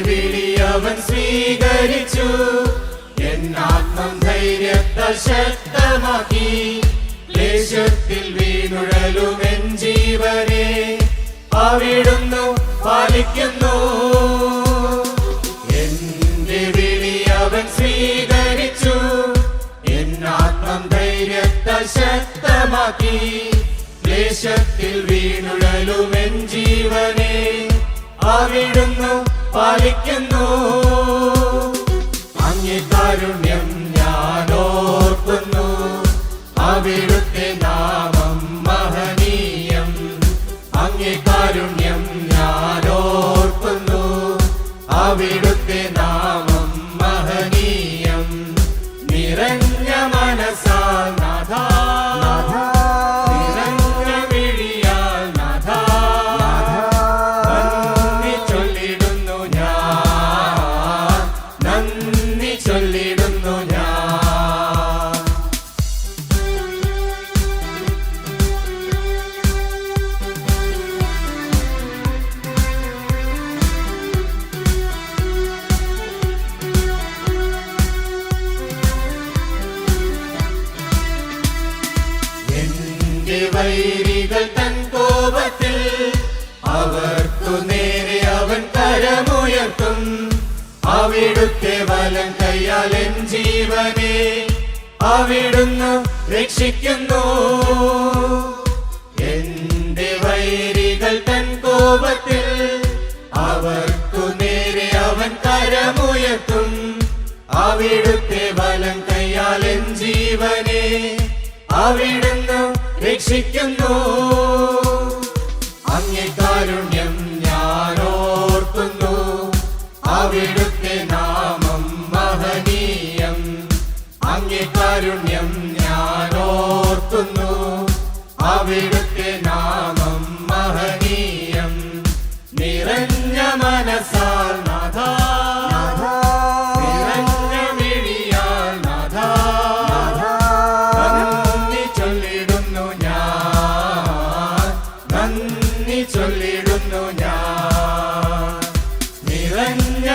വിളി അവൻ സ്വീകരിച്ചു. എന്നാത്മം ധൈര്യത്താൽ ശക്തമാക്കി. ക്ലേശത്തിൽ വീണുഴലുമെൻ ജീവനെ അവിടുന്നു പാലിക്കുന്നു. എന്റെ വിളി അവൻ സ്വീകരിച്ചു. എന്നാത്മം ധൈര്യത്താൽ ശക്തമാക്കി. ക്ലേശത്തിൽ വീണുഴലുമെൻ ജീവനെ അവിടുന്നു പാലിക്കുന്നു. അങ്ങേ കാരുണ്യം ഞാൻ ഓർക്കുന്നു. അവിടുത്തെ നാമം മഹനീയം. അങ്ങേ കാരുണ്യം ഞാൻ ഓർക്കുന്നു. അവിടുത്തെ നാമം മഹനീയം. നിറഞ്ഞ മനസ്സാൽ നാഥാ, നിറഞ്ഞ വിളിയാൽ നാഥാ, നന്ദി ചൊല്ലിടുന്നു ഞാൻ, നന്ദി ചൊല്ലിടുന്നു ഞാൻ. വൈരികൾ തൻ കോപത്തിൽ അവർക്കു നേരെ അവൻ കരമുയർത്തും. അവിടുത്തെ വലം കൈയാൽ എൻ ജീവനെ അവിടുന്ന് രക്ഷിക്കുന്നു. എന്റെ വൈരികൾ തൻ കോപത്തിൽ അവർക്കു നേരെ അവൻ കരമുയർത്തും. അവിടുത്തെ വലം കൈയാൽ എൻ ജീവനെ അവിടുന്ന് രക്ഷിക്കുന്നു. അങ്ങേ കാരുണ്യം ഞാൻ ഓർക്കുന്നു. അവിടുത്തെ നാമം മഹനീയം. അങ്ങേ കാരുണ്യം ഞാൻ ഓർക്കുന്നു. അവിടുത്തെ നാമം മഹനീയം. നിറഞ്ഞ മനസ്സാൽ നാഥാ, നിറഞ്ഞ വിളിയാൽ നാഥാ, നന്ദി ചൊല്ലിടുന്നു ഞാൻ, നന്ദി ചൊല്ലിടുന്നു ഞാൻ. നിറഞ്ഞ